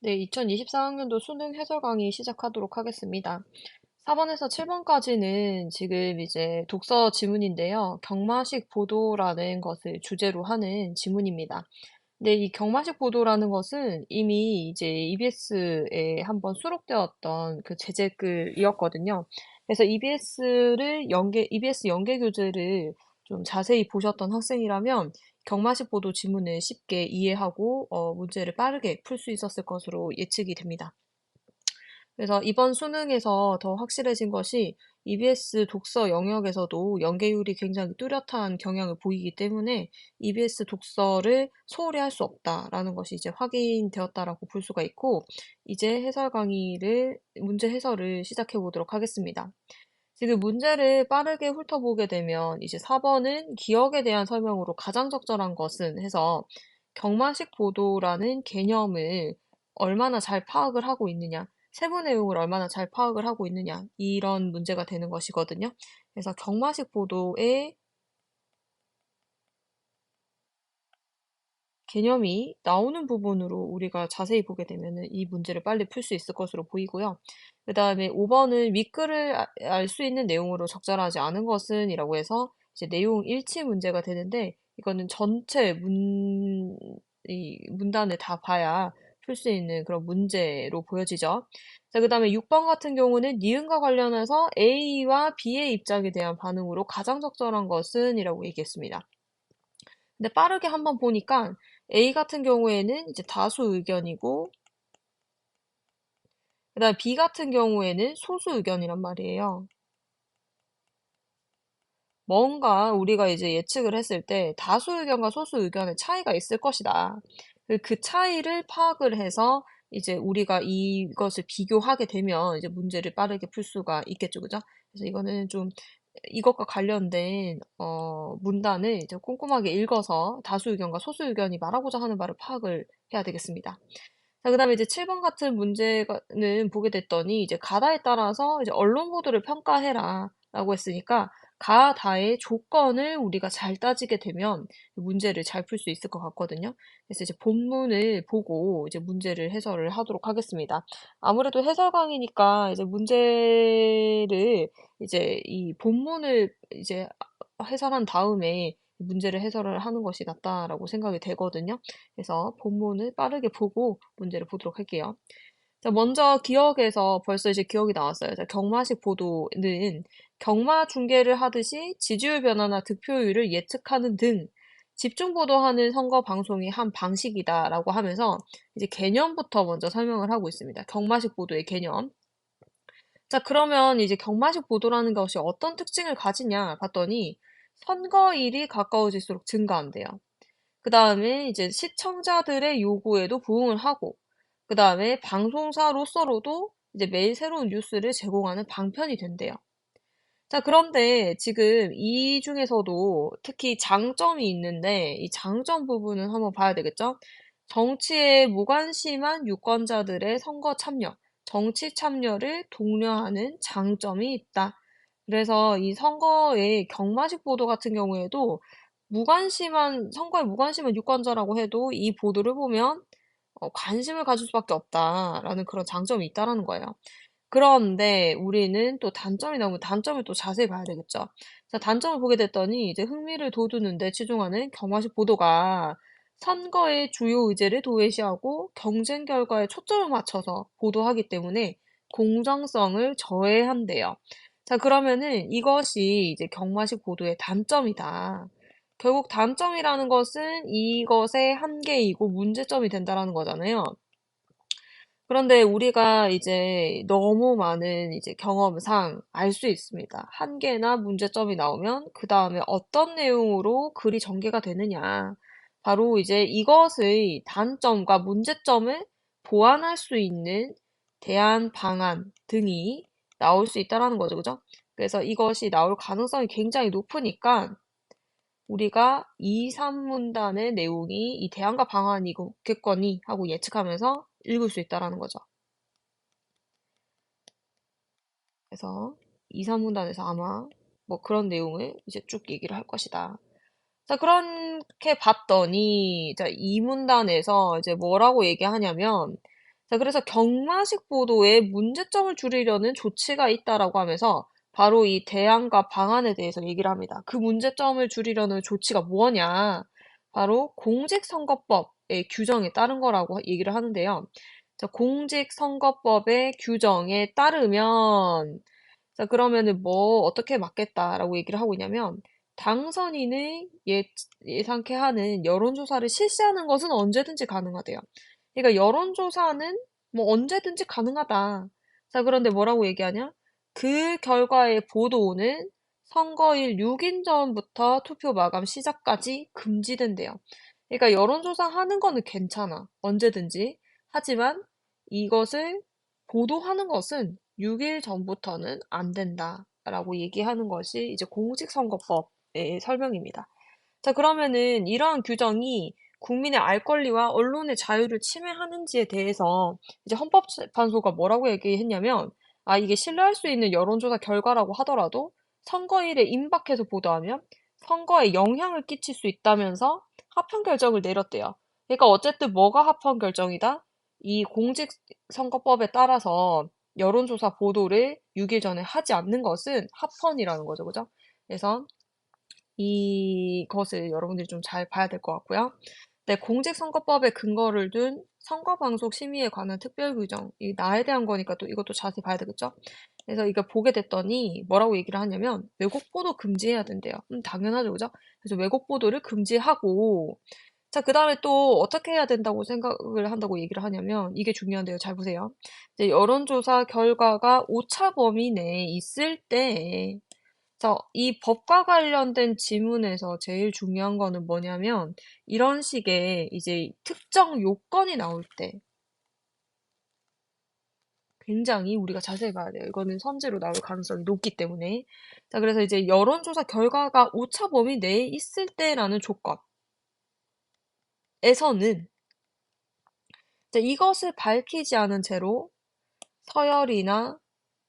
네, 2024학년도 수능 해설 강의 시작하도록 하겠습니다. 4번에서 7번까지는 지금 이제 독서 지문인데요. 경마식 보도라는 것을 주제로 하는 지문입니다. 근데 이 경마식 보도라는 것은 이미 이제 EBS에 한번 수록되었던 그 제재글이었거든요. 그래서 EBS 연계 교재를 좀 자세히 보셨던 학생이라면 경마식 보도 지문을 쉽게 이해하고 문제를 빠르게 풀 수 있었을 것으로 예측이 됩니다. 그래서 이번 수능에서 더 확실해진 것이 EBS 독서 영역에서도 연계율이 굉장히 뚜렷한 경향을 보이기 때문에 EBS 독서를 소홀히 할 수 없다라는 것이 이제 확인되었다라고 볼 수가 있고, 이제 문제 해설을 시작해 보도록 하겠습니다. 지금 문제를 빠르게 훑어보게 되면 이제 4번은 기억에 대한 설명으로 가장 적절한 것은 해서 경마식 보도라는 개념을 얼마나 잘 파악을 하고 있느냐, 세부 내용을 얼마나 잘 파악을 하고 있느냐, 이런 문제가 되는 것이거든요. 그래서 경마식 보도의 개념이 나오는 부분으로 우리가 자세히 보게 되면은 이 문제를 빨리 풀 수 있을 것으로 보이고요. 그 다음에 5번은 윗글을 알 수 있는 내용으로 적절하지 않은 것은 이라고 해서 이제 내용 일치 문제가 되는데 이거는 전체 이 문단을 다 봐야 풀 수 있는 그런 문제로 보여지죠. 자, 그 다음에 6번 같은 경우는 니은과 관련해서 A와 B의 입장에 대한 반응으로 가장 적절한 것은 이라고 얘기했습니다. 근데 빠르게 한번 보니까 A 같은 경우에는 이제 다수 의견이고, 그다음에 B 같은 경우에는 소수 의견이란 말이에요. 뭔가 우리가 이제 예측을 했을 때 다수 의견과 소수 의견의 차이가 있을 것이다. 그 차이를 파악을 해서 이제 우리가 이것을 비교하게 되면 이제 문제를 빠르게 풀 수가 있겠죠, 그죠? 그래서 이거는 좀 이것과 관련된 문단을 이제 꼼꼼하게 읽어서 다수 의견과 소수 의견이 말하고자 하는 바를 파악을 해야 되겠습니다. 자, 그다음에 이제 7번 같은 문제는 보게 됐더니 이제 가다에 따라서 이제 언론 보도를 평가해라라고 했으니까 가다의 조건을 우리가 잘 따지게 되면 문제를 잘 풀 수 있을 것 같거든요. 그래서 이제 본문을 보고 이제 문제를 해설을 하도록 하겠습니다. 아무래도 해설 강의니까 이제 문제를 이제 이 본문을 이제 해설한 다음에 문제를 해설을 하는 것이 낫다라고 생각이 되거든요. 그래서 본문을 빠르게 보고 문제를 보도록 할게요. 자, 먼저 기억에서 벌써 이제 기억이 나왔어요. 자, 경마식 보도는 경마 중계를 하듯이 지지율 변화나 득표율을 예측하는 등 집중 보도하는 선거 방송의 한 방식이다라고 하면서 이제 개념부터 먼저 설명을 하고 있습니다. 경마식 보도의 개념. 자, 그러면 이제 경마식 보도라는 것이 어떤 특징을 가지냐 봤더니 선거일이 가까워질수록 증가한대요. 그 다음에 이제 시청자들의 요구에도 부응을 하고, 그 다음에 방송사로서로도 이제 매일 새로운 뉴스를 제공하는 방편이 된대요. 자, 그런데 지금 이 중에서도 특히 장점이 있는데, 이 장점 부분은 한번 봐야 되겠죠? 정치에 무관심한 유권자들의 선거 참여, 정치 참여를 독려하는 장점이 있다. 그래서 이 선거의 경마식 보도 같은 경우에도 선거에 무관심한 유권자라고 해도 이 보도를 보면 관심을 가질 수밖에 없다라는 그런 장점이 있다라는 거예요. 그런데 우리는 또 단점이 나오면 단점을 또 자세히 봐야 되겠죠. 자, 단점을 보게 됐더니 이제 흥미를 돋우는 데 치중하는 경마식 보도가 선거의 주요 의제를 도외시하고 경쟁 결과에 초점을 맞춰서 보도하기 때문에 공정성을 저해한대요. 자, 그러면은 이것이 이제 경마식 보도의 단점이다. 결국 단점이라는 것은 이것의 한계이고 문제점이 된다라는 거잖아요. 그런데 우리가 이제 너무 많은 이제 경험상 알 수 있습니다. 한계나 문제점이 나오면 그 다음에 어떤 내용으로 글이 전개가 되느냐. 바로 이제 이것의 단점과 문제점을 보완할 수 있는 대안 방안 등이 나올 수 있다라는 거죠. 그죠? 그래서 이것이 나올 가능성이 굉장히 높으니까 우리가 2, 3문단의 내용이 이 대안과 방안이겠거니 하고 예측하면서 읽을 수 있다라는 거죠. 그래서 2, 3문단에서 아마 뭐 그런 내용을 이제 쭉 얘기를 할 것이다. 자, 그렇게 봤더니, 자, 2문단에서 이제 뭐라고 얘기하냐면, 자, 그래서 경마식 보도에 문제점을 줄이려는 조치가 있다라고 하면서 바로 이 대안과 방안에 대해서 얘기를 합니다. 그 문제점을 줄이려는 조치가 뭐냐? 바로 공직선거법의 규정에 따른 거라고 얘기를 하는데요. 자, 공직선거법의 규정에 따르면 자, 그러면은 뭐 어떻게 막겠다라고 얘기를 하고 있냐면 당선인의 예상케 하는 여론조사를 실시하는 것은 언제든지 가능하대요. 그러니까 여론조사는 뭐 언제든지 가능하다. 자, 그런데 뭐라고 얘기하냐? 그 결과의 보도는 선거일 6일 전부터 투표 마감 시작까지 금지된대요. 그러니까 여론조사 하는 거는 괜찮아. 언제든지. 하지만 이것을 보도하는 것은 6일 전부터는 안 된다라고 얘기하는 것이 이제 공직선거법의 설명입니다. 자, 그러면은 이러한 규정이 국민의 알 권리와 언론의 자유를 침해하는지에 대해서 이제 헌법재판소가 뭐라고 얘기했냐면, 아, 이게 신뢰할 수 있는 여론조사 결과라고 하더라도 선거일에 임박해서 보도하면 선거에 영향을 끼칠 수 있다면서 합헌 결정을 내렸대요. 그러니까 어쨌든 뭐가 합헌 결정이다? 이 공직선거법에 따라서 여론조사 보도를 6일 전에 하지 않는 것은 합헌이라는 거죠. 그죠? 그래서 이것을 여러분들이 좀 잘 봐야 될 것 같고요. 네, 공직선거법에 근거를 둔 선거방송 심의에 관한 특별규정, 이 나에 대한 거니까 또 이것도 자세히 봐야 되겠죠? 그래서 이거 보게 됐더니 뭐라고 얘기를 하냐면 왜곡 보도 금지해야 된대요. 당연하죠, 그죠? 그래서 왜곡 보도를 금지하고 자, 그 다음에 또 어떻게 해야 된다고 생각을 한다고 얘기를 하냐면 이게 중요한데요. 잘 보세요. 이제 여론조사 결과가 오차 범위 내에 있을 때 자, 이 법과 관련된 지문에서 제일 중요한 거는 뭐냐면, 이런 식의 이제 특정 요건이 나올 때 굉장히 우리가 자세히 봐야 돼요. 이거는 선제로 나올 가능성이 높기 때문에. 자, 그래서 이제 여론조사 결과가 오차 범위 내에 있을 때라는 조건에서는 자, 이것을 밝히지 않은 채로 서열이나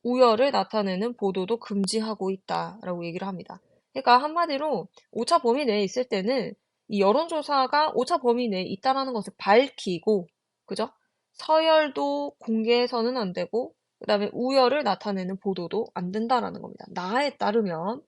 우열을 나타내는 보도도 금지하고 있다라고 얘기를 합니다. 그러니까 한마디로 오차 범위 내에 있을 때는 이 여론조사가 오차 범위 내에 있다라는 것을 밝히고, 그죠? 서열도 공개해서는 안 되고, 그다음에 우열을 나타내는 보도도 안 된다라는 겁니다. 나에 따르면.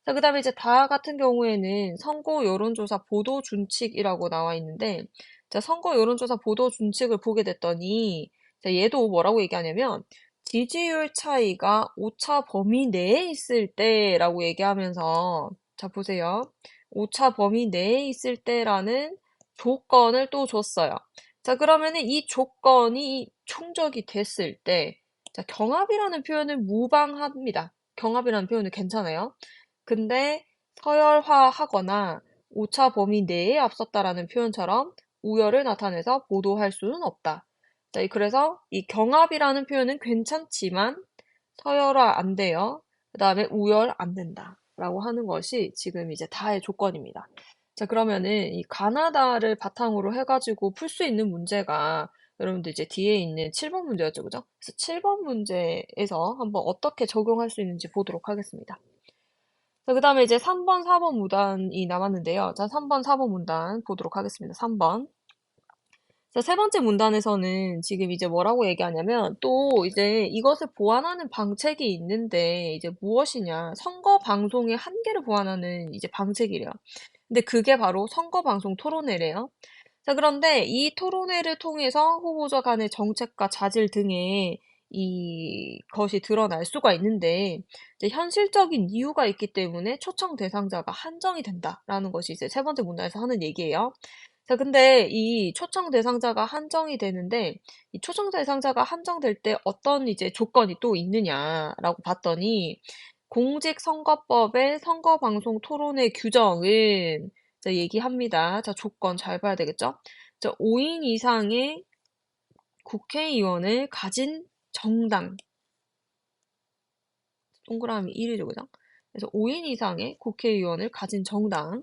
자, 그다음에 이제 다 같은 경우에는 선거 여론조사 보도 준칙이라고 나와 있는데, 자, 선거 여론조사 보도 준칙을 보게 됐더니, 자, 얘도 뭐라고 얘기하냐면, 지지율 차이가 오차 범위 내에 있을 때라고 얘기하면서, 자, 보세요. 오차 범위 내에 있을 때라는 조건을 또 줬어요. 자, 그러면은 이 조건이 충족이 됐을 때, 자, 경합이라는 표현은 무방합니다. 경합이라는 표현은 괜찮아요. 근데 서열화하거나 오차 범위 내에 앞섰다라는 표현처럼 우열을 나타내서 보도할 수는 없다. 자, 그래서 이 경합이라는 표현은 괜찮지만 서열화 안 돼요. 그 다음에 우열 안 된다. 라고 하는 것이 지금 이제 다의 조건입니다. 자, 그러면은 이 가나다를 바탕으로 해가지고 풀 수 있는 문제가 여러분들 이제 뒤에 있는 7번 문제였죠. 그죠? 그래서 7번 문제에서 한번 어떻게 적용할 수 있는지 보도록 하겠습니다. 자, 그 다음에 이제 3번, 4번 문단이 남았는데요. 자, 3번, 4번 문단 보도록 하겠습니다. 3번. 자, 세 번째 문단에서는 지금 이제 뭐라고 얘기하냐면 또 이제 이것을 보완하는 방책이 있는데 이제 무엇이냐. 선거 방송의 한계를 보완하는 이제 방책이래요. 근데 그게 바로 선거 방송 토론회래요. 자, 그런데 이 토론회를 통해서 후보자 간의 정책과 자질 등의 이것이 드러날 수가 있는데 이제 현실적인 이유가 있기 때문에 초청 대상자가 한정이 된다라는 것이 이제 세 번째 문단에서 하는 얘기예요. 자, 근데 이 초청 대상자가 한정이 되는데 이 초청 대상자가 한정될 때 어떤 이제 조건이 또 있느냐라고 봤더니 공직선거법의 선거방송 토론회 규정은 자, 얘기합니다. 자, 조건 잘 봐야 되겠죠? 자, 5인 이상의 국회의원을 가진 정당. 동그라미 1이죠, 그죠? 그래서 5인 이상의 국회의원을 가진 정당.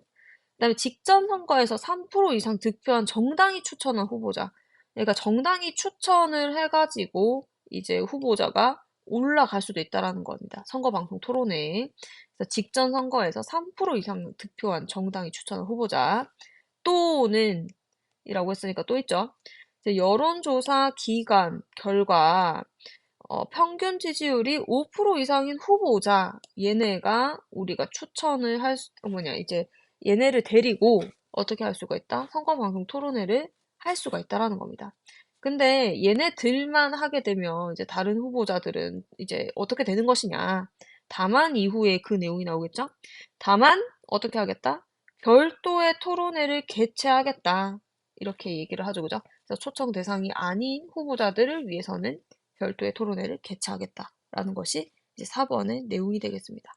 그다음에 직전 선거에서 3% 이상 득표한 정당이 추천한 후보자. 그러니까 정당이 추천을 해가지고 이제 후보자가 올라갈 수도 있다라는 겁니다. 선거방송 토론회에. 그래서 직전 선거에서 3% 이상 득표한 정당이 추천한 후보자. 또는 이라고 했으니까 또 있죠. 이제 여론조사 기간 결과 평균 지지율이 5% 이상인 후보자, 얘네가 우리가 추천을 이제 얘네를 데리고 어떻게 할 수가 있다? 선거방송 토론회를 할 수가 있다라는 겁니다. 근데 얘네들만 하게 되면 이제 다른 후보자들은 이제 어떻게 되는 것이냐. 다만 이후에 그 내용이 나오겠죠? 다만 어떻게 하겠다? 별도의 토론회를 개최하겠다. 이렇게 얘기를 하죠. 그죠? 그래서 초청 대상이 아닌 후보자들을 위해서는 별도의 토론회를 개최하겠다라는 것이 이제 4번의 내용이 되겠습니다.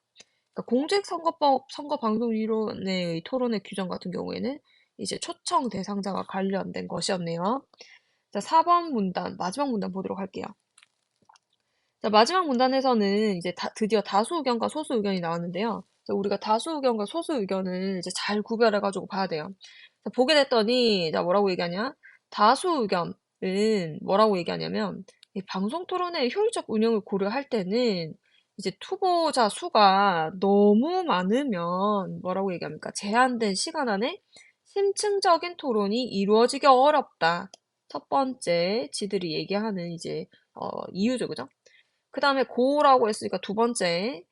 그러니까 공직선거법 선거방송위원회의 토론회 규정 같은 경우에는 이제 초청 대상자와 관련된 것이었네요. 자, 4번 문단, 마지막 문단 보도록 할게요. 자, 마지막 문단에서는 이제 드디어 다수 의견과 소수 의견이 나왔는데요. 우리가 다수 의견과 소수 의견을 이제 잘 구별해가지고 봐야 돼요. 자, 보게 됐더니, 자, 뭐라고 얘기하냐? 다수 의견은 뭐라고 얘기하냐면, 이 방송 토론회의 효율적 운영을 고려할 때는 이제 투보자 수가 너무 많으면 뭐라고 얘기합니까? 제한된 시간 안에 심층적인 토론이 이루어지기 어렵다. 첫 번째, 지들이 얘기하는 이제, 이유죠, 그죠? 그 다음에 고라고 했으니까 두 번째,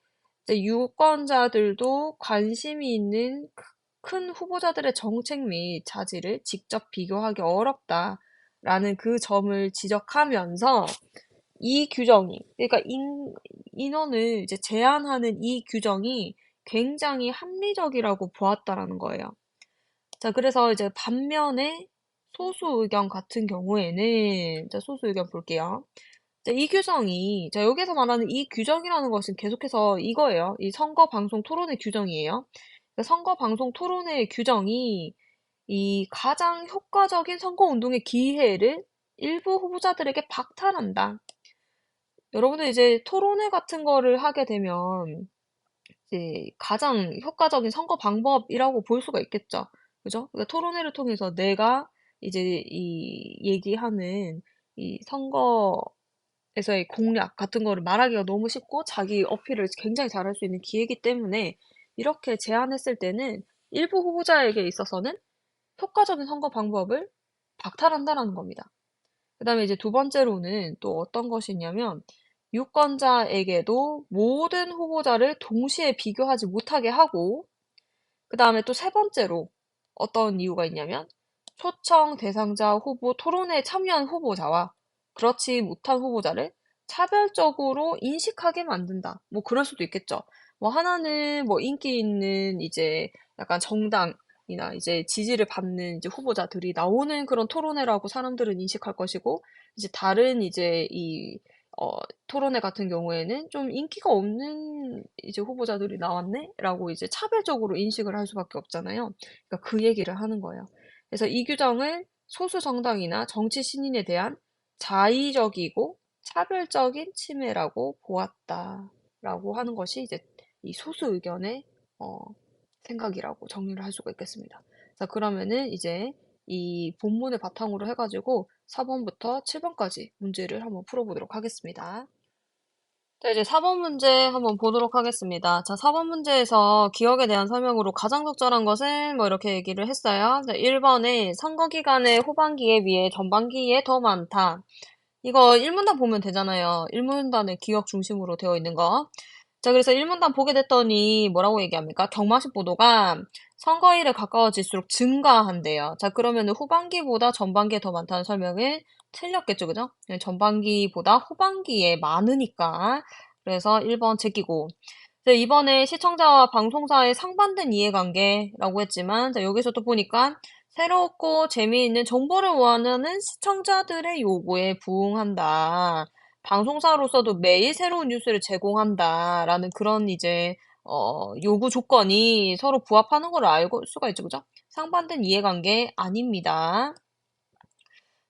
이제 유권자들도 관심이 있는 큰 후보자들의 정책 및 자질을 직접 비교하기 어렵다라는 그 점을 지적하면서 이 규정이, 그러니까 인원을 이제 제한하는 이 규정이 굉장히 합리적이라고 보았다라는 거예요. 자, 그래서 이제 반면에 소수 의견 같은 경우에는, 자, 소수 의견 볼게요. 자, 이 규정이, 자, 여기서 말하는 이 규정이라는 것은 계속해서 이거예요. 이 선거방송 토론회 규정이에요. 그러니까 선거방송 토론회 규정이 이 가장 효과적인 선거운동의 기회를 일부 후보자들에게 박탈한다. 여러분들 이제 토론회 같은 거를 하게 되면 이제 가장 효과적인 선거 방법이라고 볼 수가 있겠죠. 그죠? 그러니까 토론회를 통해서 내가 이제 이 얘기하는 이 선거에서의 공략 같은 거를 말하기가 너무 쉽고 자기 어필을 굉장히 잘할 수 있는 기회이기 때문에 이렇게 제안했을 때는 일부 후보자에게 있어서는 효과적인 선거 방법을 박탈한다라는 겁니다. 그 다음에 이제 두 번째로는 또 어떤 것이냐면 유권자에게도 모든 후보자를 동시에 비교하지 못하게 하고 그 다음에 또 세 번째로 어떤 이유가 있냐면 초청 대상자 후보 토론회에 참여한 후보자와 그렇지 못한 후보자를 차별적으로 인식하게 만든다. 뭐 그럴 수도 있겠죠. 뭐 하나는 뭐 인기 있는 이제 약간 정당이나 이제 지지를 받는 이제 후보자들이 나오는 그런 토론회라고 사람들은 인식할 것이고 이제 다른 이제 토론회 같은 경우에는 좀 인기가 없는 이제 후보자들이 나왔네? 라고 이제 차별적으로 인식을 할 수밖에 없잖아요. 그러니까 그 얘기를 하는 거예요. 그래서 이 규정을 소수 정당이나 정치 신인에 대한 자의적이고 차별적인 침해라고 보았다라고 하는 것이 이제 이 소수 의견의 어, 생각이라고 정리를 할 수가 있겠습니다. 자, 그러면은 이제 이 본문을 바탕으로 해가지고 4번부터 7번까지 문제를 한번 풀어보도록 하겠습니다. 자, 이제 4번 문제 한번 보도록 하겠습니다. 자, 4번 문제에서 기억에 대한 설명으로 가장 적절한 것은 뭐 이렇게 얘기를 했어요. 자, 1번에 선거 기간의 후반기에 비해 전반기에 더 많다. 이거 1문단 보면 되잖아요. 1문단의 기억 중심으로 되어 있는 거. 자, 그래서 1문단 보게 됐더니 뭐라고 얘기합니까? 경마식 보도가 선거일에 가까워질수록 증가한대요. 자, 그러면 후반기보다 전반기에 더 많다는 설명은 틀렸겠죠, 그죠? 전반기보다 후반기에 많으니까. 그래서 1번 제끼고. 자, 이번에 시청자와 방송사의 상반된 이해관계라고 했지만, 자, 여기서 또 보니까 새롭고 재미있는 정보를 원하는 시청자들의 요구에 부응한다. 방송사로서도 매일 새로운 뉴스를 제공한다라는 그런 이제 요구 조건이 서로 부합하는 걸 알 수가 있죠, 그죠? 상반된 이해관계 아닙니다.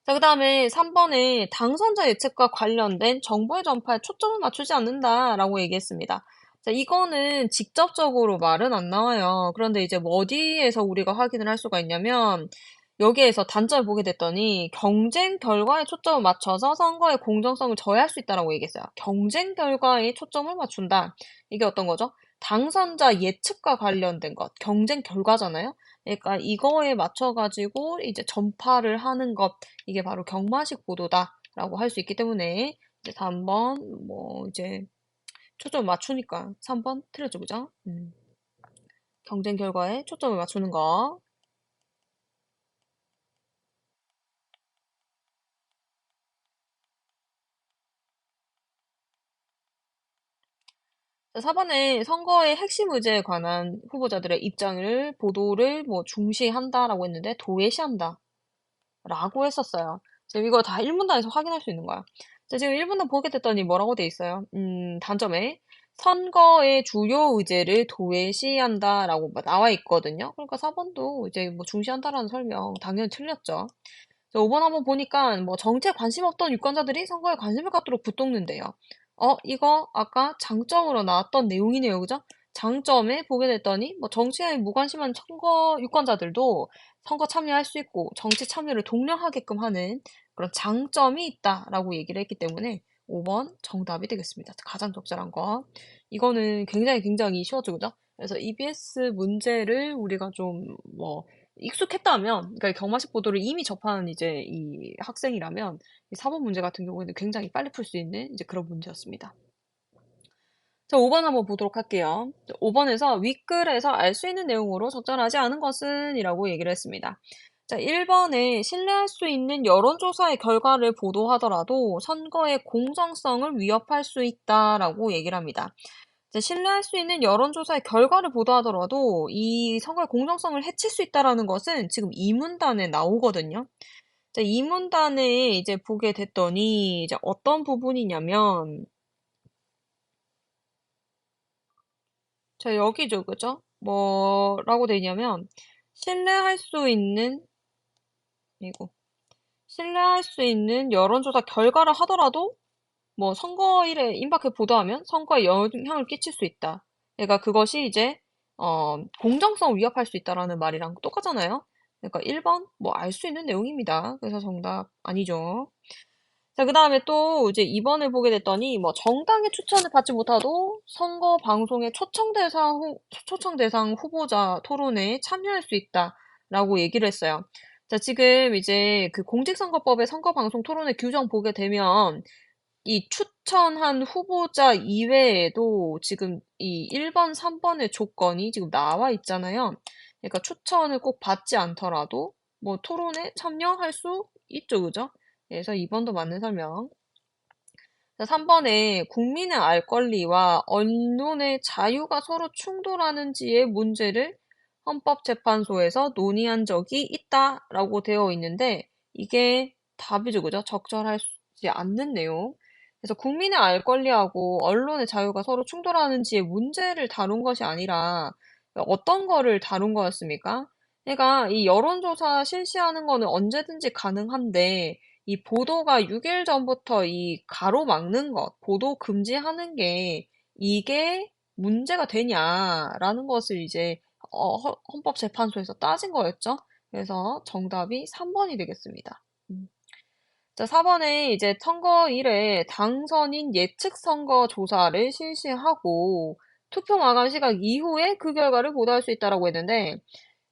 자, 그 다음에 3번에 당선자 예측과 관련된 정보의 전파에 초점을 맞추지 않는다라고 얘기했습니다. 자, 이거는 직접적으로 말은 안 나와요. 그런데 이제 뭐 어디에서 우리가 확인을 할 수가 있냐면 여기에서 단점을 보게 됐더니 경쟁 결과에 초점을 맞춰서 선거의 공정성을 저해할 수 있다라고 얘기했어요. 경쟁 결과에 초점을 맞춘다. 이게 어떤 거죠? 당선자 예측과 관련된 것, 경쟁 결과잖아요. 그러니까 이거에 맞춰가지고 이제 전파를 하는 것, 이게 바로 경마식 보도다라고 할 수 있기 때문에 이제 3번, 뭐 이제 초점 맞추니까 3번 틀렸죠, 그죠? 경쟁 결과에 초점을 맞추는 거. 자, 4번에 선거의 핵심 의제에 관한 후보자들의 입장을 보도를 뭐 중시한다라고 했는데 도외시한다 라고 했었어요. 지금 이거 다 1문단에서 확인할 수 있는 거야. 자, 지금 1문단 보게 됐더니 뭐라고 돼 있어요? 단점에 선거의 주요 의제를 도외시한다라고 나와 있거든요. 그러니까 4번도 이제 뭐 중시한다라는 설명 당연히 틀렸죠. 자, 5번 한번 보니까 뭐 정치에 관심 없던 유권자들이 선거에 관심을 갖도록 붙동는데요. 이거 아까 장점으로 나왔던 내용이네요. 그죠? 장점에 보게 됐더니 뭐 정치에 무관심한 선거 유권자들도 선거 참여할 수 있고 정치 참여를 독려하게끔 하는 그런 장점이 있다라고 얘기를 했기 때문에 5번 정답이 되겠습니다. 가장 적절한 거. 이거는 굉장히 쉬웠죠. 그죠? 그래서 EBS 문제를 우리가 좀 뭐 익숙했다면, 그러니까 경마식 보도를 이미 접한 이제 이 학생이라면 이 4번 문제 같은 경우에는 굉장히 빨리 풀 수 있는 이제 그런 문제였습니다. 자, 5번 한번 보도록 할게요. 5번에서 윗글에서 알 수 있는 내용으로 적절하지 않은 것은 이라고 얘기를 했습니다. 자, 1번에 신뢰할 수 있는 여론조사의 결과를 보도하더라도 선거의 공정성을 위협할 수 있다라고 얘기를 합니다. 자, 신뢰할 수 있는 여론조사의 결과를 보도하더라도 이 선거의 공정성을 해칠 수 있다라는 것은 지금 이 문단에 나오거든요. 자, 이 문단에 이제 보게 됐더니 이제 어떤 부분이냐면 자, 여기죠, 그죠? 뭐라고 돼 있냐면 신뢰할 수 있는 이거 신뢰할 수 있는 여론조사 결과를 하더라도 뭐 선거일에 임박해 보도하면 선거에 영향을 끼칠 수 있다. 그러니까 그것이 이제 공정성을 위협할 수 있다라는 말이랑 똑같잖아요. 그러니까 1번 뭐 알 수 있는 내용입니다. 그래서 정답 아니죠. 자, 그 다음에 또 이제 2번을 보게 됐더니 뭐 정당의 추천을 받지 못하도 선거 방송의 초청 대상 후보자 토론에 참여할 수 있다라고 얘기를 했어요. 자, 지금 이제 그 공직선거법의 선거방송 토론회 규정 보게 되면 이 추천한 후보자 이외에도 지금 이 1번, 3번의 조건이 지금 나와 있잖아요. 그러니까 추천을 꼭 받지 않더라도 뭐 토론에 참여할 수 있죠, 그죠? 그래서 2번도 맞는 설명. 자, 3번에 국민의 알 권리와 언론의 자유가 서로 충돌하는지의 문제를 헌법재판소에서 논의한 적이 있다라고 되어 있는데 이게 답이죠, 그죠? 적절하지 않는 내용. 그래서 국민의 알 권리하고 언론의 자유가 서로 충돌하는지의 문제를 다룬 것이 아니라 어떤 거를 다룬 거였습니까? 그러니까 이 여론조사 실시하는 거는 언제든지 가능한데 이 보도가 6일 전부터 이 가로막는 것, 보도 금지하는 게 이게 문제가 되냐라는 것을 이제 헌법재판소에서 따진 거였죠. 그래서 정답이 3번이 되겠습니다. 자, 4번에 이제 선거일에 당선인 예측 선거 조사를 실시하고 투표 마감 시각 이후에 그 결과를 보도할 수 있다라고 했는데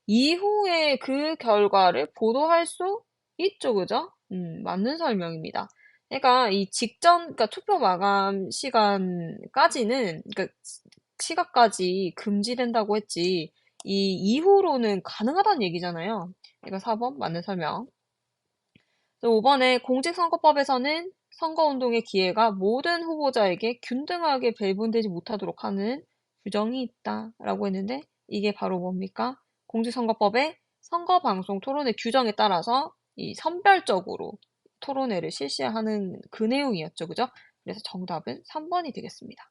이후에 그 결과를 보도할 수 있죠, 그죠? 맞는 설명입니다. 그러니까 이 직전, 그러니까 투표 마감 시간까지는, 그러니까 시각까지 금지된다고 했지, 이 이후로는 가능하다는 얘기잖아요. 그러니까 4번 맞는 설명. 5번에 공직선거법에서는 선거운동의 기회가 모든 후보자에게 균등하게 배분되지 못하도록 하는 규정이 있다라고 했는데 이게 바로 뭡니까? 공직선거법의 선거방송 토론회 규정에 따라서 이 선별적으로 토론회를 실시하는 그 내용이었죠. 그죠? 그래서 정답은 3번이 되겠습니다.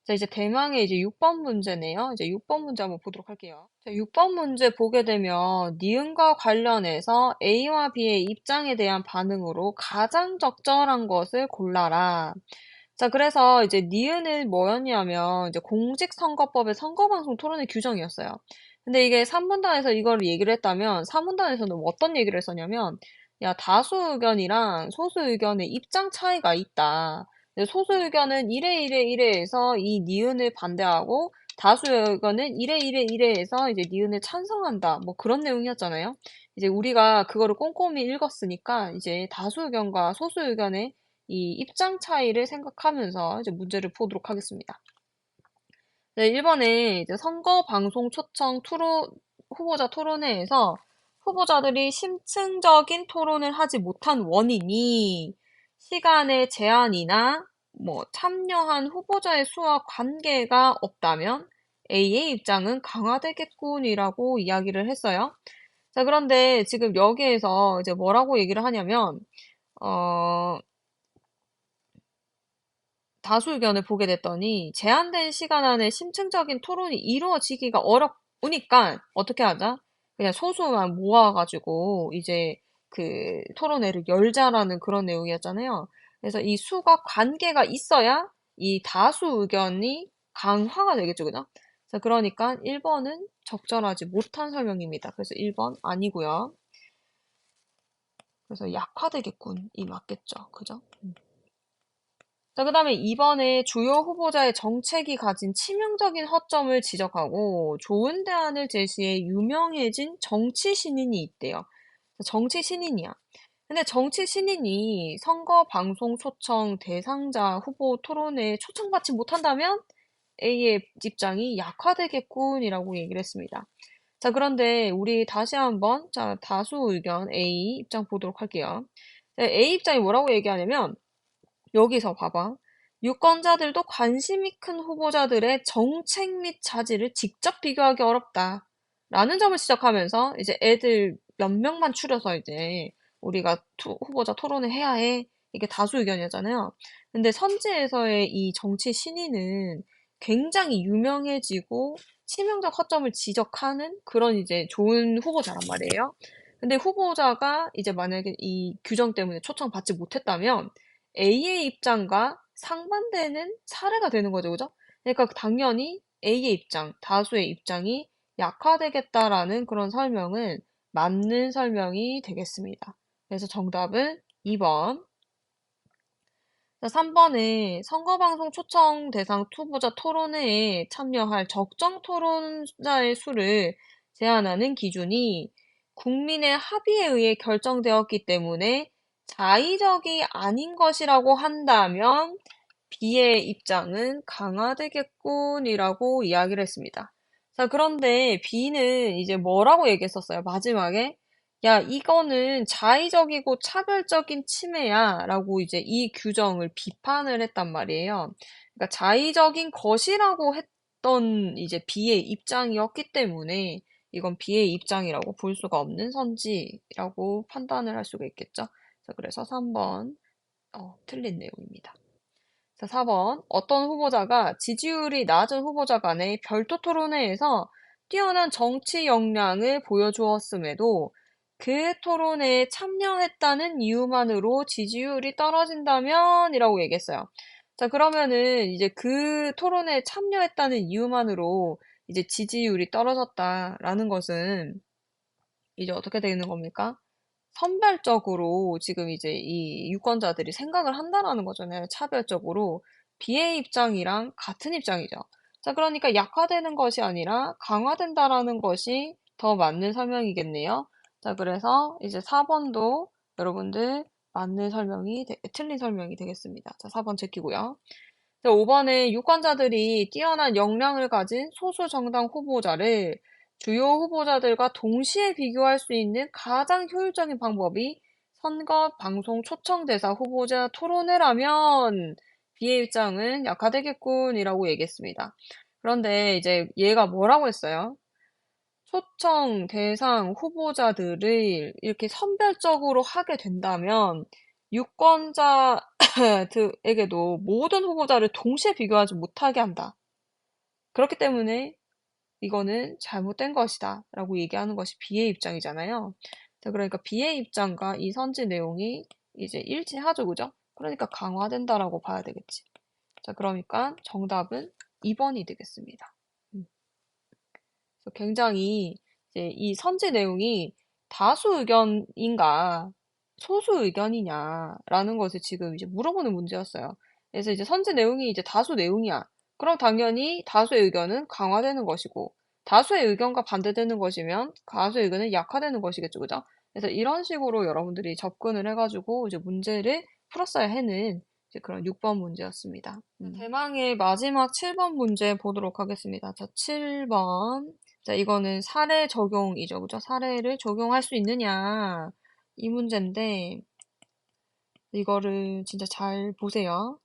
자, 이제 대망의 이제 6번 문제네요. 이제 6번 문제 한번 보도록 할게요. 자, 6번 문제 보게 되면 니은과 관련해서 A와 B의 입장에 대한 반응으로 가장 적절한 것을 골라라. 자, 그래서 이제 니은은 뭐였냐면 이제 공직선거법의 선거방송 토론회 규정이었어요. 근데 이게 3문단에서 이걸 얘기를 했다면 4문단에서는 어떤 얘기를 했었냐면 야, 다수 의견이랑 소수 의견의 입장 차이가 있다. 소수 의견은 이래 해서 이 니은을 반대하고 다수 의견은 이래 이래 이래해서 이제 니은을 찬성한다. 뭐 그런 내용이었잖아요. 이제 우리가 그거를 꼼꼼히 읽었으니까 이제 다수 의견과 소수 의견의 이 입장 차이를 생각하면서 이제 문제를 보도록 하겠습니다. 네, 1번에 이제 선거 방송 초청 후보자 토론회에서 후보자들이 심층적인 토론을 하지 못한 원인이 시간의 제한이나 뭐 참여한 후보자의 수와 관계가 없다면 A의 입장은 강화되겠군이라고 이야기를 했어요. 자, 그런데 지금 여기에서 이제 뭐라고 얘기를 하냐면, 어, 다수 의견을 보게 됐더니 제한된 시간 안에 심층적인 토론이 이루어지기가 어렵으니까 어떻게 하자? 그냥 소수만 모아가지고 이제 그 토론회를 열자라는 그런 내용이었잖아요. 그래서 이 수가 관계가 있어야 이 다수 의견이 강화가 되겠죠, 그죠? 자, 그러니까 1번은 적절하지 못한 설명입니다. 그래서 1번 아니고요. 그래서 약화되겠군이 맞겠죠, 그죠? 자, 그 다음에 이번에 주요 후보자의 정책이 가진 치명적인 허점을 지적하고 좋은 대안을 제시해 유명해진 정치 신인이 있대요. 정치 신인이야. 근데 정치 신인이 선거 방송 초청 대상자 후보 토론에 초청받지 못한다면 A의 입장이 약화되겠군이라고 얘기를 했습니다. 자, 그런데 우리 다시 한번 자, 다수 의견 A 입장 보도록 할게요. 자, A 입장이 뭐라고 얘기하냐면 여기서 봐봐. 유권자들도 관심이 큰 후보자들의 정책 및 자질을 직접 비교하기 어렵다. 라는 점을 지적하면서 이제 애들 몇 명만 추려서 이제 우리가 후보자 토론을 해야 해. 이게 다수 의견이었잖아요. 근데 선지에서의 이 정치 신인은 굉장히 유명해지고 치명적 허점을 지적하는 그런 이제 좋은 후보자란 말이에요. 근데 후보자가 이제 만약에 이 규정 때문에 초청받지 못했다면 A의 입장과 상반되는 사례가 되는 거죠, 그죠? 그러니까 당연히 A의 입장, 다수의 입장이 약화되겠다라는 그런 설명은 맞는 설명이 되겠습니다. 그래서 정답은 2번. 3번에 선거방송 초청 대상 후보자 토론회에 참여할 적정 토론자의 수를 제한하는 기준이 국민의 합의에 의해 결정되었기 때문에 자의적이 아닌 것이라고 한다면 B의 입장은 강화되겠군이라고 이야기를 했습니다. 자, 그런데 B는 이제 뭐라고 얘기했었어요? 마지막에 야, 이거는 자의적이고 차별적인 침해야 라고 이제 이 규정을 비판을 했단 말이에요. 그러니까 자의적인 것이라고 했던 이제 B의 입장이었기 때문에 이건 B의 입장이라고 볼 수가 없는 선지라고 판단을 할 수가 있겠죠. 자, 그래서 3번 틀린 내용입니다. 자, 4번. 어떤 후보자가 지지율이 낮은 후보자 간의 별도 토론회에서 뛰어난 정치 역량을 보여주었음에도 그 토론회에 참여했다는 이유만으로 지지율이 떨어진다면? 이라고 얘기했어요. 자, 그러면은 이제 그 토론회에 참여했다는 이유만으로 이제 지지율이 떨어졌다라는 것은 이제 어떻게 되는 겁니까? 선별적으로 지금 이제 이 유권자들이 생각을 한다라는 거잖아요. 차별적으로. B의 입장이랑 같은 입장이죠. 자, 그러니까 약화되는 것이 아니라 강화된다라는 것이 더 맞는 설명이겠네요. 자, 그래서 이제 4번도 여러분들 틀린 설명이 되겠습니다. 자, 4번 제끼고요. 자, 5번에 유권자들이 뛰어난 역량을 가진 소수 정당 후보자를 주요 후보자들과 동시에 비교할 수 있는 가장 효율적인 방법이 선거 방송 초청 대사 후보자 토론회라면 B의 입장은 약화되겠군이라고 얘기했습니다. 그런데 이제 얘가 뭐라고 했어요? 초청 대상 후보자들을 이렇게 선별적으로 하게 된다면 유권자에게도 모든 후보자를 동시에 비교하지 못하게 한다. 그렇기 때문에 이거는 잘못된 것이다 라고 얘기하는 것이 B의 입장이잖아요. 자, 그러니까 B의 입장과 이 선지 내용이 이제 일치하죠, 그죠? 그러니까 강화된다라고 봐야 되겠지. 자, 그러니까 정답은 2번이 되겠습니다. 그래서 굉장히 이제 이 선지 내용이 다수 의견인가 소수 의견이냐라는 것을 지금 이제 물어보는 문제였어요. 그래서 이제 선지 내용이 이제 다수 내용이야. 그럼 당연히 다수의 의견은 강화되는 것이고, 다수의 의견과 반대되는 것이면 다수의 의견은 약화되는 것이겠죠, 그죠? 그래서 이런 식으로 여러분들이 접근을 해가지고 이제 문제를 풀었어야 하는 이제 그런 6번 문제였습니다. 대망의 마지막 7번 문제 보도록 하겠습니다. 자, 7번. 자, 이거는 사례 적용이죠, 그죠? 사례를 적용할 수 있느냐, 이 문제인데, 이거를 진짜 잘 보세요.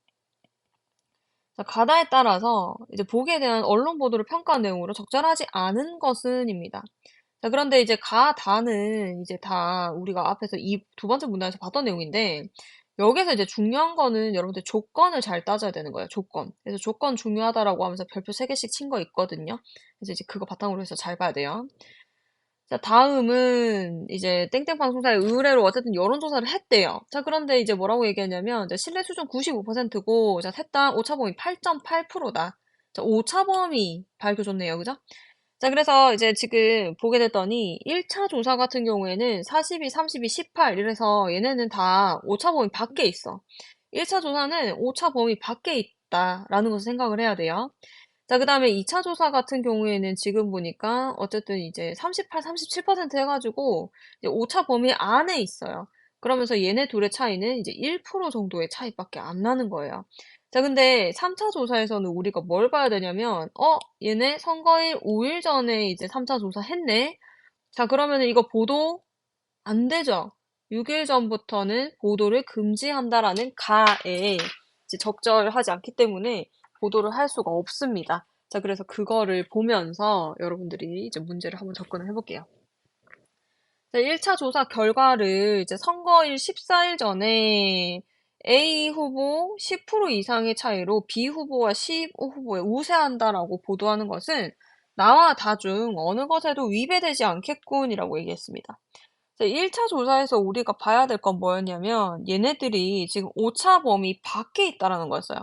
자, 가다에 따라서 이제 복에 대한 언론 보도를 평가한 내용으로 적절하지 않은 것은입니다. 자, 그런데 이제 가, 다는 이제 다 우리가 앞에서 이 두 번째 문단에서 봤던 내용인데, 여기서 이제 중요한 거는 여러분들 조건을 잘 따져야 되는 거예요, 조건. 그래서 조건 중요하다라고 하면서 별표 3개씩 친 거 있거든요. 그래서 이제 그거 바탕으로 해서 잘 봐야 돼요. 자, 다음은 이제 땡땡 방송사의 의뢰로 어쨌든 여론조사를 했대요. 자, 그런데 이제 뭐라고 얘기하냐면, 이제 신뢰 수준 95%고, 자, 셋 다 오차범위 8.8%다. 자, 오차범위 밝혀줬네요. 그죠? 자, 그래서 이제 지금 보게 됐더니 1차 조사 같은 경우에는 42, 32, 18 이래서 얘네는 다 오차 범위 밖에 있어. 1차 조사는 오차 범위 밖에 있다라는 것을 생각을 해야 돼요. 자, 그 다음에 2차 조사 같은 경우에는 지금 보니까 어쨌든 이제 38, 37% 해가지고 이제 오차 범위 안에 있어요. 그러면서 얘네 둘의 차이는 이제 1% 정도의 차이밖에 안 나는 거예요. 자, 근데 3차 조사에서는 우리가 뭘 봐야 되냐면, 얘네 선거일 5일 전에 이제 3차 조사 했네? 자, 그러면 이거 보도 안 되죠? 6일 전부터는 보도를 금지한다라는 가에 이제 적절하지 않기 때문에 보도를 할 수가 없습니다. 자, 그래서 그거를 보면서 여러분들이 이제 문제를 한번 접근을 해볼게요. 자, 1차 조사 결과를 이제 선거일 14일 전에 A 후보 10% 이상의 차이로 B 후보와 C 후보에 우세한다라고 보도하는 것은 나와 다 중 어느 것에도 위배되지 않겠군이라고 얘기했습니다. 1차 조사에서 우리가 봐야 될 건 뭐였냐면 얘네들이 지금 오차 범위 밖에 있다라는 거였어요.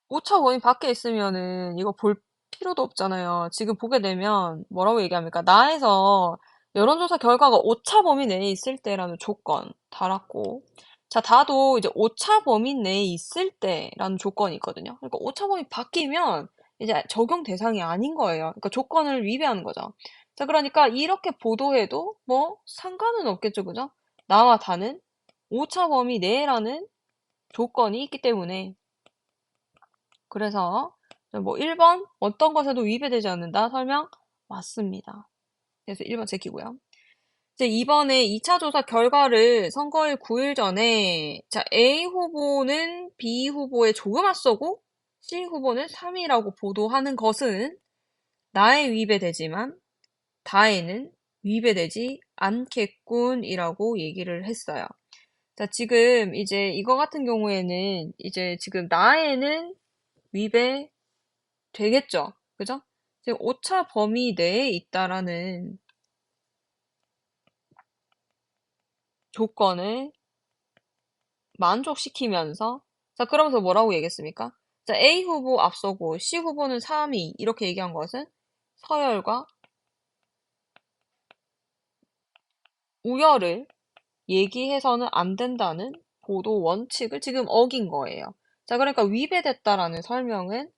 오차 범위 밖에 있으면은 이거 볼 필요도 없잖아요. 지금 보게 되면 뭐라고 얘기합니까? 나에서 여론조사 결과가 오차 범위 내에 있을 때라는 조건 달았고, 자, 다도 이제 오차 범위 내에 있을 때라는 조건이 있거든요. 그러니까 오차 범위 바뀌면 이제 적용 대상이 아닌 거예요. 그러니까 조건을 위배하는 거죠. 자, 그러니까 이렇게 보도해도 뭐 상관은 없겠죠, 그죠? 나와 다는 오차 범위 내라는 조건이 있기 때문에 그래서 뭐 1번 어떤 것에도 위배되지 않는다 설명 맞습니다. 그래서 1번 제끼고요. 이제 이번에 2차 조사 결과를 선거일 9일 전에 자 A 후보는 B 후보에 조금 앞서고 C 후보는 3위라고 보도하는 것은 나에 위배되지만 다에는 위배되지 않겠군이라고 얘기를 했어요. 자, 지금 이제 이거 같은 경우에는 이제 지금 나에는 위배 되겠죠. 그죠? 지금 오차 범위 내에 있다라는 조건을 만족시키면서 자, 그러면서 뭐라고 얘기했습니까? 자, A 후보 앞서고 C 후보는 3위 이렇게 얘기한 것은 서열과 우열을 얘기해서는 안 된다는 보도 원칙을 지금 어긴 거예요. 자, 그러니까 위배됐다라는 설명은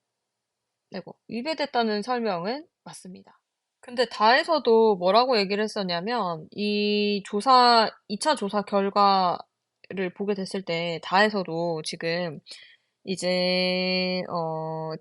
위배됐다는 설명은 맞습니다. 근데 다에서도 뭐라고 얘기를 했었냐면, 이 조사, 2차 조사 결과를 보게 됐을 때, 다에서도 지금 이제,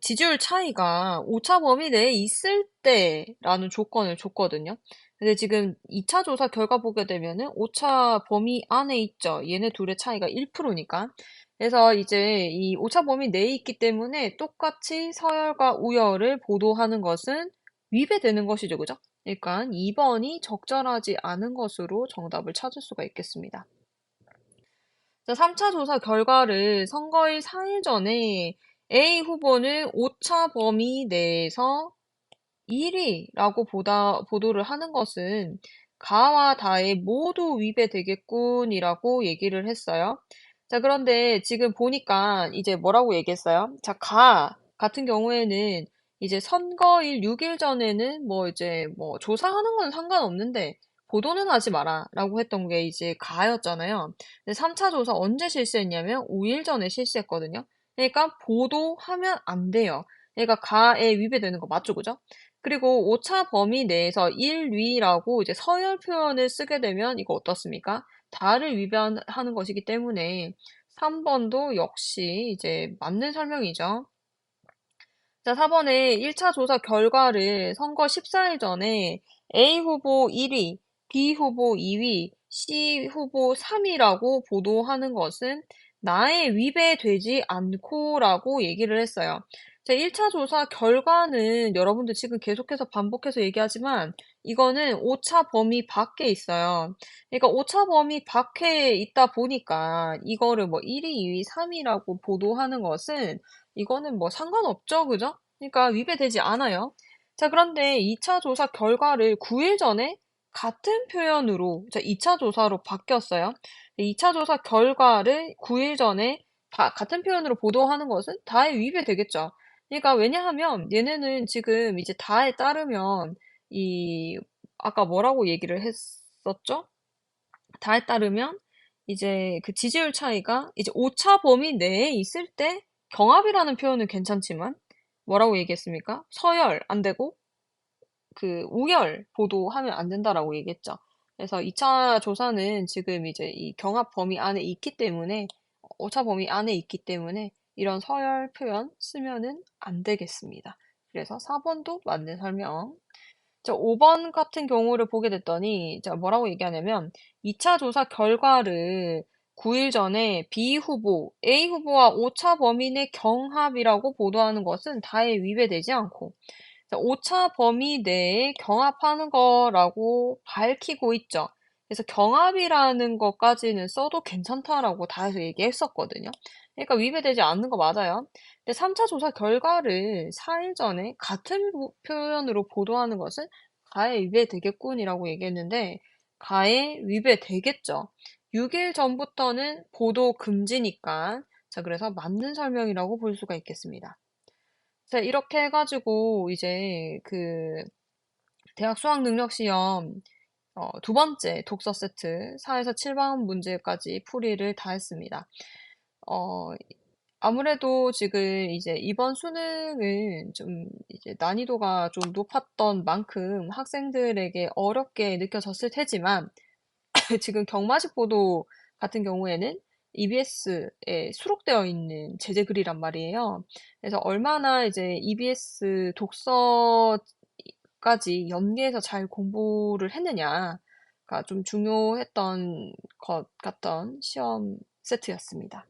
지지율 차이가 오차 범위 내에 있을 때라는 조건을 줬거든요. 근데 지금 2차 조사 결과 보게 되면은 오차 범위 안에 있죠. 얘네 둘의 차이가 1%니까. 그래서 이제 이 오차 범위 내에 있기 때문에 똑같이 서열과 우열을 보도하는 것은 위배되는 것이죠. 그죠? 그러니까 2번이 적절하지 않은 것으로 정답을 찾을 수가 있겠습니다. 자, 3차 조사 결과를 선거일 4일 전에 A 후보는 오차 범위 내에서 1위라고 보도를 하는 것은 가와 다에 모두 위배되겠군이라고 얘기를 했어요. 자, 그런데 지금 보니까 이제 뭐라고 얘기했어요? 자, 가 같은 경우에는 이제 선거일 6일 전에는 뭐 이제 뭐 조사하는 건 상관없는데 보도는 하지 마라 라고 했던 게 이제 가였잖아요. 근데 3차 조사 언제 실시했냐면 5일 전에 실시했거든요. 그러니까 보도하면 안 돼요. 그러니까 가에 위배되는 거 맞죠, 그죠? 그리고 오차 범위 내에서 일위라고 이제 서열 표현을 쓰게 되면 이거 어떻습니까? 다를 위반하는 것이기 때문에 3번도 역시 이제 맞는 설명이죠. 자, 4번에 1차 조사 결과를 선거 14일 전에 A 후보 1위, B 후보 2위, C 후보 3위라고 보도하는 것은 나에 위배되지 않고라고 얘기를 했어요. 자, 1차 조사 결과는 여러분들 지금 계속해서 반복해서 얘기하지만 이거는 오차 범위 밖에 있어요. 그러니까 오차 범위 밖에 있다 보니까 이거를 뭐 1위, 2위, 3위라고 보도하는 것은 이거는 뭐 상관없죠, 그죠? 그러니까 위배되지 않아요. 자, 그런데 2차 조사 결과를 9일 전에 같은 표현으로, 자, 2차 조사로 바뀌었어요. 2차 조사 결과를 9일 전에 같은 표현으로 보도하는 것은 다에 위배되겠죠. 그러니까 왜냐하면 얘네는 지금 이제 다에 따르면 이, 아까 뭐라고 얘기를 했었죠? 다에 따르면 이제 그 지지율 차이가 이제 오차 범위 내에 있을 때 경합이라는 표현은 괜찮지만 뭐라고 얘기했습니까? 서열 안 되고 그 우열 보도하면 안 된다라고 얘기했죠. 그래서 2차 조사는 지금 이제 이 경합 범위 안에 있기 때문에 오차 범위 안에 있기 때문에 이런 서열 표현 쓰면은 안 되겠습니다. 그래서 4번도 맞는 설명. 자, 5번 같은 경우를 보게 됐더니, 자, 뭐라고 얘기하냐면, 2차 조사 결과를 9일 전에 B 후보, A 후보와 오차 범위 내 경합이라고 보도하는 것은 다에 위배되지 않고, 자, 오차 범위 내에 경합하는 거라고 밝히고 있죠. 그래서 경합이라는 것까지는 써도 괜찮다라고 다해서 얘기했었거든요. 그러니까 위배되지 않는 거 맞아요. 근데 3차 조사 결과를 4일 전에 같은 표현으로 보도하는 것은 가해 위배되겠군이라고 얘기했는데 가해 위배되겠죠. 6일 전부터는 보도 금지니까 자 그래서 맞는 설명이라고 볼 수가 있겠습니다. 자 이렇게 해가지고 이제 그 대학 수학 능력 시험 두 번째 독서 세트 4에서 7번 문제까지 풀이를 다 했습니다. 어, 아무래도 지금 이제 이번 수능은 좀 이제 난이도가 좀 높았던 만큼 학생들에게 어렵게 느껴졌을 테지만 지금 경마식 보도 같은 경우에는 EBS에 수록되어 있는 제재글이란 말이에요. 그래서 얼마나 이제 EBS 독서까지 연계해서 잘 공부를 했느냐가 좀 중요했던 것 같던 시험 세트였습니다.